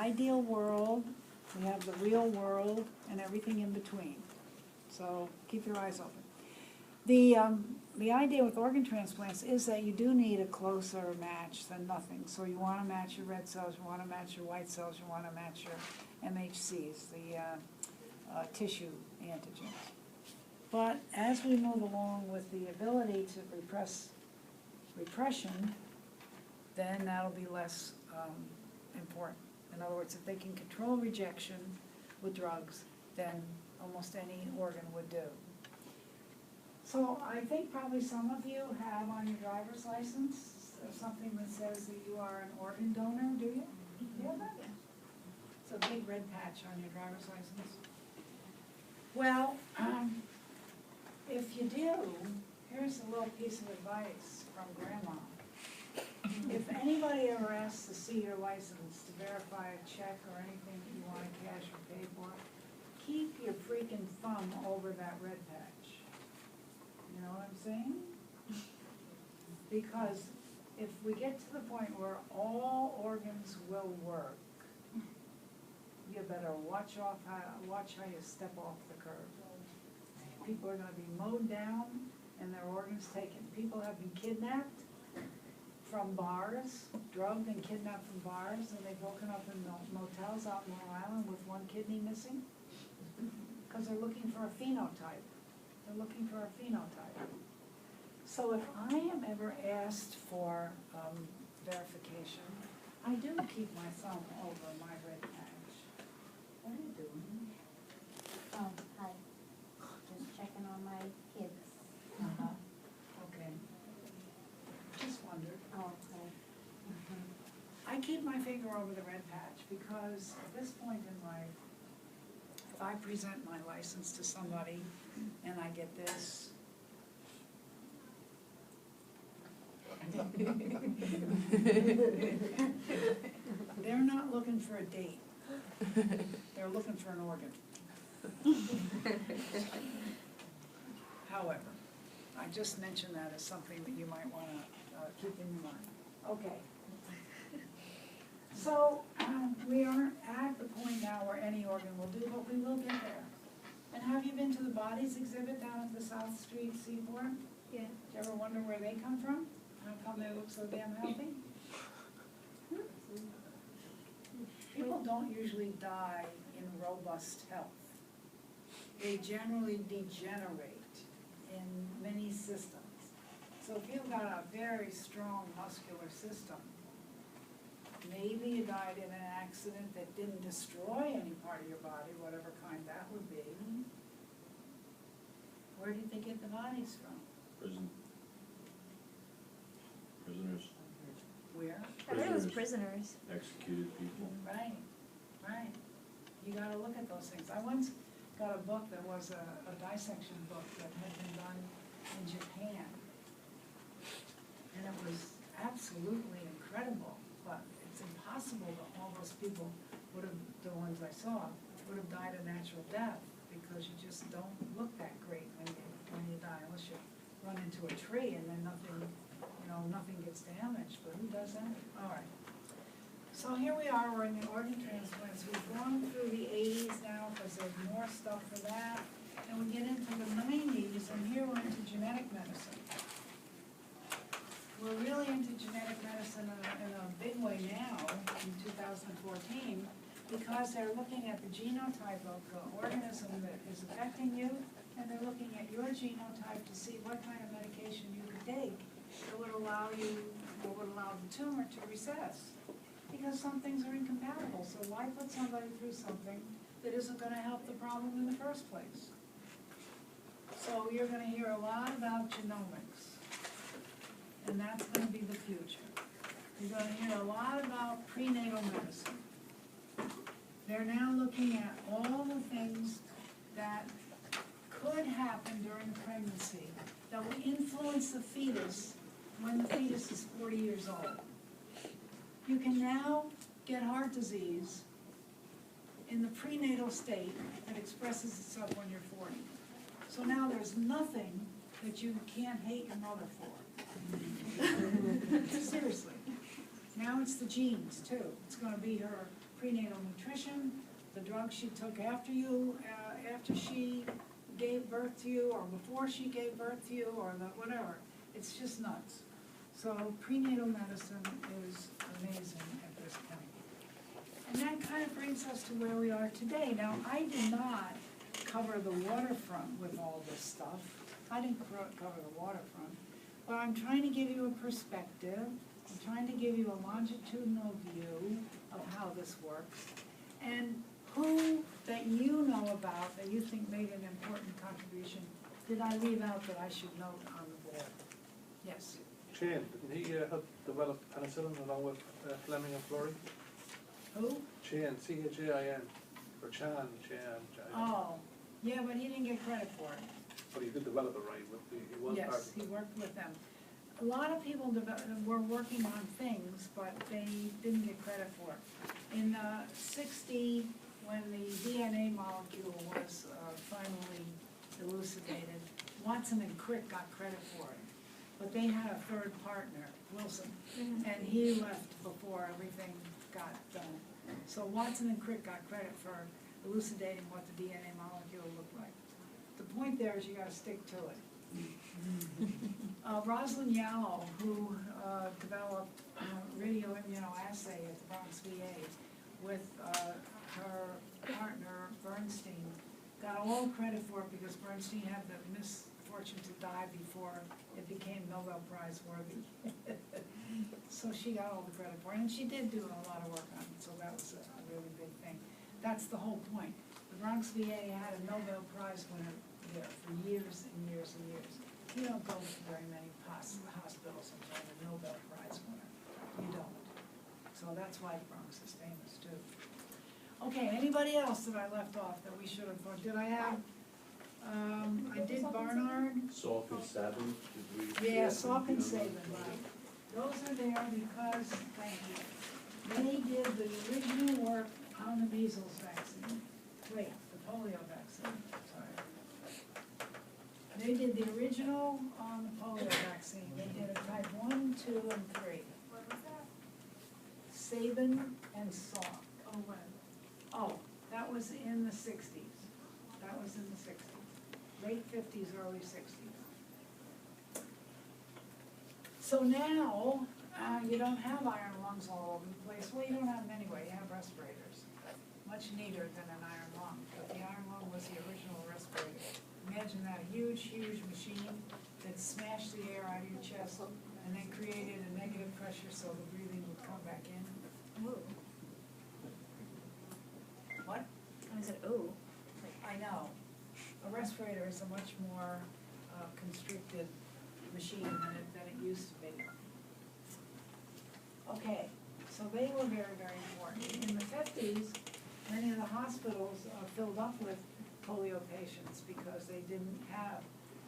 ideal world, we have the real world, and everything in between. So keep your eyes open. The idea with organ transplants is that you do need a closer match than nothing. So you want to match your red cells, you want to match your white cells, you want to match your MHCs, the tissue antigens. But as we move along with the ability to repress repression, then that'll be less important. In other words, if they can control rejection with drugs, then almost any organ would do. So I think probably some of you have on your driver's license something that says that you are an organ donor, do you? You have that? It's a big red patch on your driver's license. Well, if you do, here's a little piece of advice from Grandma. If anybody ever asks to see your license to verify a check or anything that you want to cash or pay for, keep your freaking thumb over that red patch. You know what I'm saying? Because if we get to the point where all organs will work, you better watch how you step off the curb. People are going to be mowed down and their organs taken. People have been kidnapped from bars, drugged and kidnapped from bars, and they've woken up in motels out in Long Island with one kidney missing because they're looking for a phenotype. They're looking for a phenotype. So if I am ever asked for verification, I do keep my thumb over my red patch. What are you doing? Oh, hi. Just checking on my kids. Okay. Just wondered. Oh, okay. I keep my finger over the red patch because at this point in life, if I present my license to somebody and I get this, they're not looking for a date. They're looking for an organ. However, I just mentioned that as something that you might want to keep in your mind. Okay. So we aren't at the point now where any organ will do, but we will get there. And have you been to the Bodies exhibit down at the South Street Seaport? Yeah. Did you ever wonder where they come from? How come they look so damn healthy? People don't usually die in robust health. They generally degenerate in many systems. So if you've got a very strong muscular system, maybe you died in an accident that didn't destroy any part of your body, whatever kind that would be. Where did they get the bodies from? Prison. Prisoners. Where? I heard it was prisoners. Executed people. Right, right. You gotta look at those things. I once got a book that was a dissection book that had been done in Japan. And it was absolutely incredible, but it's impossible that all those people would have, the ones I saw, would have died a natural death because you just don't look that great when you die unless you run into a tree and then nothing gets damaged, but who does that? All right. So here we are, we're in the organ transplants. We've gone through the 80s now because there's more stuff for that. And we get into the 90s, and here we're into genetic medicine. We're really into genetic medicine in a big way now, in 2014, because they're looking at the genotype of the organism that is affecting you, and they're looking at your genotype to see what kind of medication you could take that would allow the tumor to recess. Because some things are incompatible, so why put somebody through something that isn't going to help the problem in the first place? So you're going to hear a lot about genomics, and that's going to be the future. You're going to hear a lot about prenatal medicine. They're now looking at all the things that could happen during pregnancy that will influence the fetus when the fetus is 40 years old. You can now get heart disease in the prenatal state that expresses itself when you're 40. So now there's nothing that you can't hate your mother for. Seriously. Now it's the genes, too. It's going to be her prenatal nutrition, the drugs she took after you, after she gave birth to you, or before she gave birth to you, or the whatever. It's just nuts. So prenatal medicine is amazing at this point. And that kind of brings us to where we are today. Now, I did not cover the waterfront with all this stuff. I didn't cover the waterfront. But I'm trying to give you a perspective. I'm trying to give you a longitudinal view of how this works. And who that you know about that you think made an important contribution did I leave out that I should note on the board? Yes. Chan, didn't he help develop penicillin along with Fleming and Florey? Who? Chan, C-H-A-I-N, or Chan. Oh, yeah, but he didn't get credit for it. But he did develop it right, he was part Yes, of he it. worked with them. A lot of people were working on things, but they didn't get credit for it. In '60, when the DNA molecule was finally elucidated, Watson and Crick got credit for it. But they had a third partner, Wilson, and he left before everything got done. So Watson and Crick got credit for elucidating what the DNA molecule looked like. The point there is you gotta stick to it. Rosalind Yalow, who developed radioimmunoassay at the Bronx VA with her partner Bernstein, got all credit for it because Bernstein had the misfortune to die before it became Nobel Prize worthy. So she got all the credit for it, and she did do a lot of work on it, so that was a really big thing. That's the whole point. The Bronx VA had a Nobel Prize winner there for years and years and years. You don't go to very many hospitals and find a Nobel Prize winner. You don't. So that's why the Bronx is famous too. Okay, anybody else that I left off that we should have, did I have, I did Barnard. Salk and Sabin, did we? Yeah, Salk and Sabin, right. Those are there because, thank you, they did the original work on the measles vaccine. Wait, the polio vaccine, sorry. They did the original on the polio vaccine. They did a type 1, 2, and 3. What was that? Sabin and Salk. Oh, when? Oh, that was in the 60s. That was in the 60s. Late 50s, early 60s. So now, you don't have iron lungs all over the place. Well, you don't have them anyway. You have respirators. Much neater than an iron lung. But the iron lung was the original respirator. Imagine that, a huge, huge machine that smashed the air out of your chest and then created a negative pressure so the breathing would come back in. Ooh. What? I said, ooh. I know. A respirator is a much more constricted machine than it used to be. Okay, so they were very, very important. In the 50s, many of the hospitals filled up with polio patients because they didn't have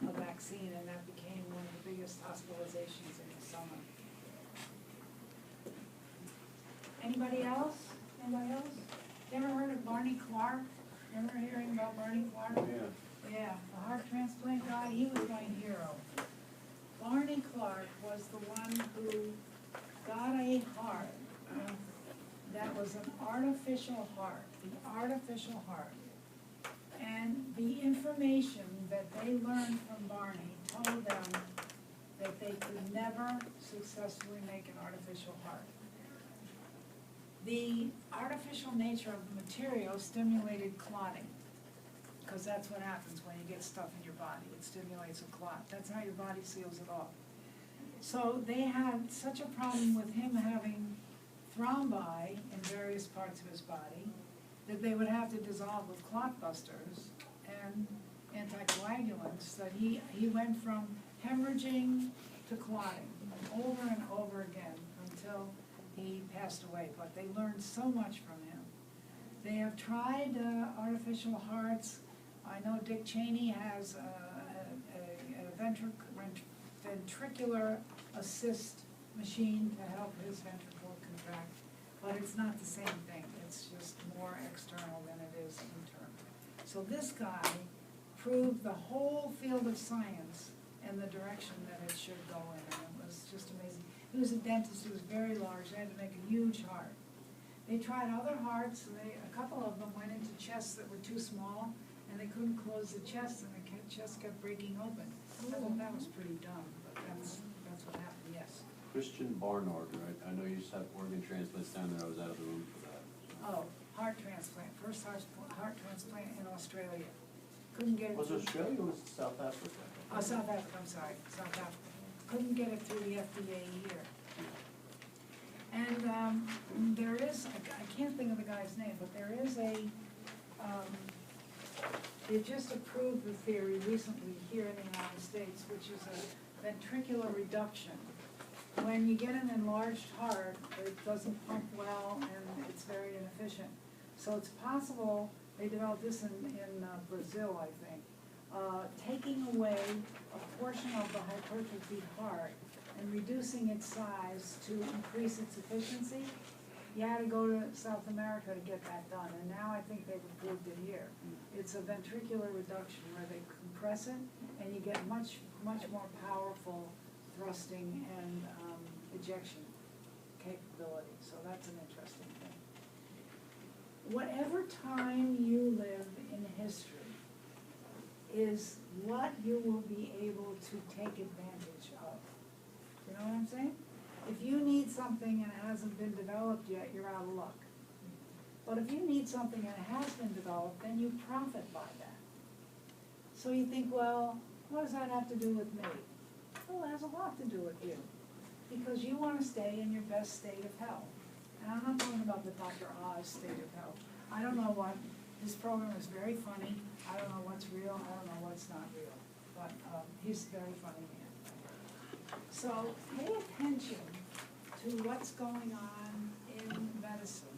a vaccine, and that became one of the biggest hospitalizations in the summer. Anybody else? Anybody else? You ever heard of Barney Clark? Ever hearing about Barney Clark? Yeah. Yeah, the heart transplant guy, he was my hero. Barney Clark was the one who got a heart that was an artificial heart, the artificial heart. And the information that they learned from Barney told them that they could never successfully make an artificial heart. The artificial nature of the material stimulated clotting, because that's what happens when you get stuff in your body. It stimulates a clot. That's how your body seals it off. So they had such a problem with him having thrombi in various parts of his body that they would have to dissolve with clot busters and anticoagulants, that he went from hemorrhaging to clotting over and over again until he passed away. But they learned so much from him. They have tried artificial hearts. I know Dick Cheney has a ventricular assist machine to help his ventricle contract, but it's not the same thing. It's just more external than it is internal. So this guy proved the whole field of science in the direction that it should go in, and it was just amazing. He was a dentist. He was very large. They had to make a huge heart. They tried other hearts, and a couple of them went into chests that were too small, and they couldn't close the chest, and the chest kept breaking open. I thought that was pretty dumb, but that's what happened, yes. Christian Barnard, right? I know you used to have organ transplants down there, I was out of the room for that. Oh, heart transplant, first heart transplant in Australia. Couldn't get it. Was it Australia or was it South Africa? Oh, South Africa, I'm sorry, South Africa. Couldn't get it through the FDA here. And there is, I can't think of the guy's name, but there is they just approved the theory recently here in the United States, which is a ventricular reduction. When you get an enlarged heart, it doesn't pump well and it's very inefficient. So it's possible, they developed this in Brazil, I think, taking away a portion of the hypertrophied heart and reducing its size to increase its efficiency. You had to go to South America to get that done, and now I think they've approved it here. It's a ventricular reduction where they compress it, and you get much more powerful thrusting and ejection capability, so that's an interesting thing. Whatever time you live in history is what you will be able to take advantage of. You know what I'm saying? If you need something and it hasn't been developed yet, you're out of luck. But if you need something and it has been developed, then you profit by that. So you think, well, what does that have to do with me? Well, it has a lot to do with you. Because you want to stay in your best state of health. And I'm not talking about the Dr. Oz state of health. I don't know what, this program is very funny. I don't know what's real, I don't know what's not real. But he's a very funny man. So pay attention to what's going on in medicine